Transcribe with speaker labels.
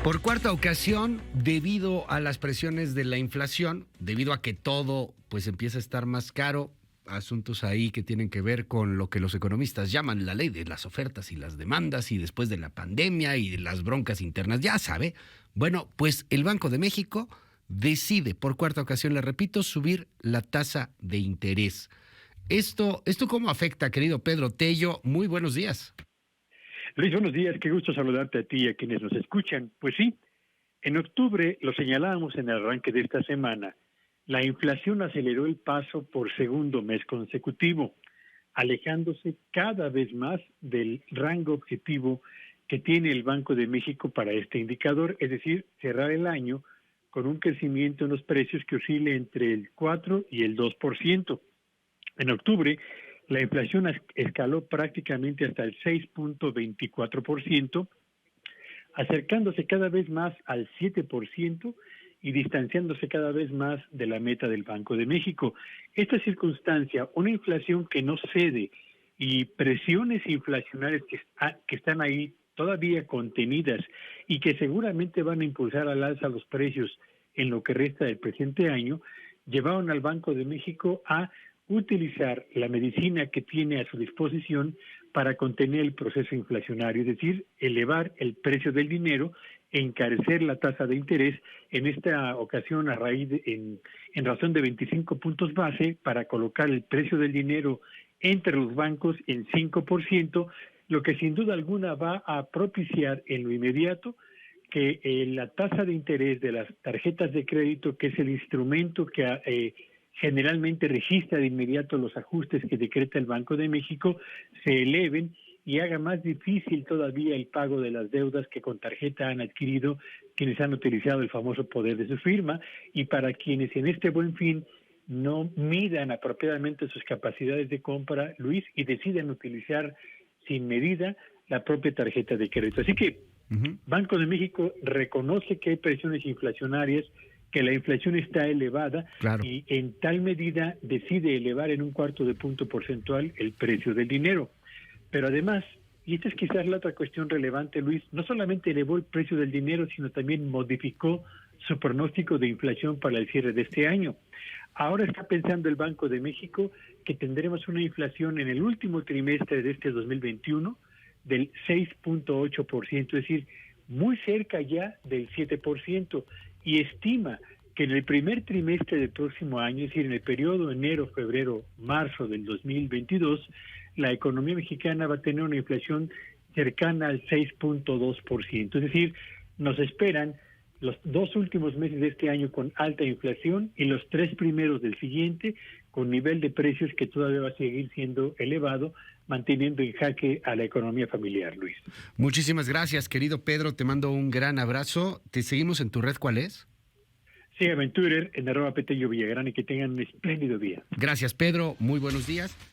Speaker 1: Por cuarta ocasión, debido a las presiones de la inflación, debido a que todo pues empieza a estar más caro, asuntos ahí que tienen que ver con lo que los economistas llaman la ley de las ofertas y las demandas, y después de la pandemia y de las broncas internas, ya sabe. Bueno, pues el Banco de México decide por cuarta ocasión, le repito, subir la tasa de interés. ¿Esto cómo afecta, querido Pedro Tello? Muy buenos días.
Speaker 2: Luis, buenos días, qué gusto saludarte a ti y a quienes nos escuchan. Pues sí, en octubre, lo señalábamos en el arranque de esta semana, la inflación aceleró el paso por segundo mes consecutivo, alejándose cada vez más del rango objetivo que tiene el Banco de México para este indicador, es decir, cerrar el año con un crecimiento en los precios que oscile entre el 4 y el 2%. En octubre, la inflación escaló prácticamente hasta el 6.24%, acercándose cada vez más al 7% y distanciándose cada vez más de la meta del Banco de México. Esta circunstancia, una inflación que no cede y presiones inflacionarias que están ahí todavía contenidas y que seguramente van a impulsar al alza los precios en lo que resta del presente año, llevaron al Banco de México a utilizar la medicina que tiene a su disposición para contener el proceso inflacionario, es decir, elevar el precio del dinero, encarecer la tasa de interés, en esta ocasión en razón de 25 puntos base, para colocar el precio del dinero entre los bancos en 5%, lo que sin duda alguna va a propiciar en lo inmediato que la tasa de interés de las tarjetas de crédito, que es el instrumento que generalmente registra de inmediato los ajustes que decreta el Banco de México, se eleven y haga más difícil todavía el pago de las deudas que con tarjeta han adquirido quienes han utilizado el famoso poder de su firma, y para quienes en este Buen Fin no midan apropiadamente sus capacidades de compra, Luis, y deciden utilizar sin medida la propia tarjeta de crédito. Así que Banco de México reconoce que hay presiones inflacionarias, que la inflación está elevada,
Speaker 1: Claro.
Speaker 2: y en tal medida decide elevar en un cuarto de punto porcentual el precio del dinero. Pero además, y esta es quizás la otra cuestión relevante, Luis, no solamente elevó el precio del dinero, sino también modificó su pronóstico de inflación para el cierre de este año. Ahora está pensando el Banco de México que tendremos una inflación en el último trimestre de este 2021 del 6.8%, es decir, muy cerca ya del 7%, y estima que en el primer trimestre del próximo año, es decir, en el periodo enero, febrero, marzo del 2022, la economía mexicana va a tener una inflación cercana al 6.2%. Es decir, nos esperan los 2 últimos meses de este año con alta inflación y los 3 primeros del siguiente con nivel de precios que todavía va a seguir siendo elevado, manteniendo en jaque a la economía familiar, Luis.
Speaker 1: Muchísimas gracias, querido Pedro. Te mando un gran abrazo. ¿Te seguimos en tu red? ¿Cuál es?
Speaker 2: Síganme en Twitter, en @Petello Villagrán, y que tengan un espléndido día.
Speaker 1: Gracias, Pedro. Muy buenos días.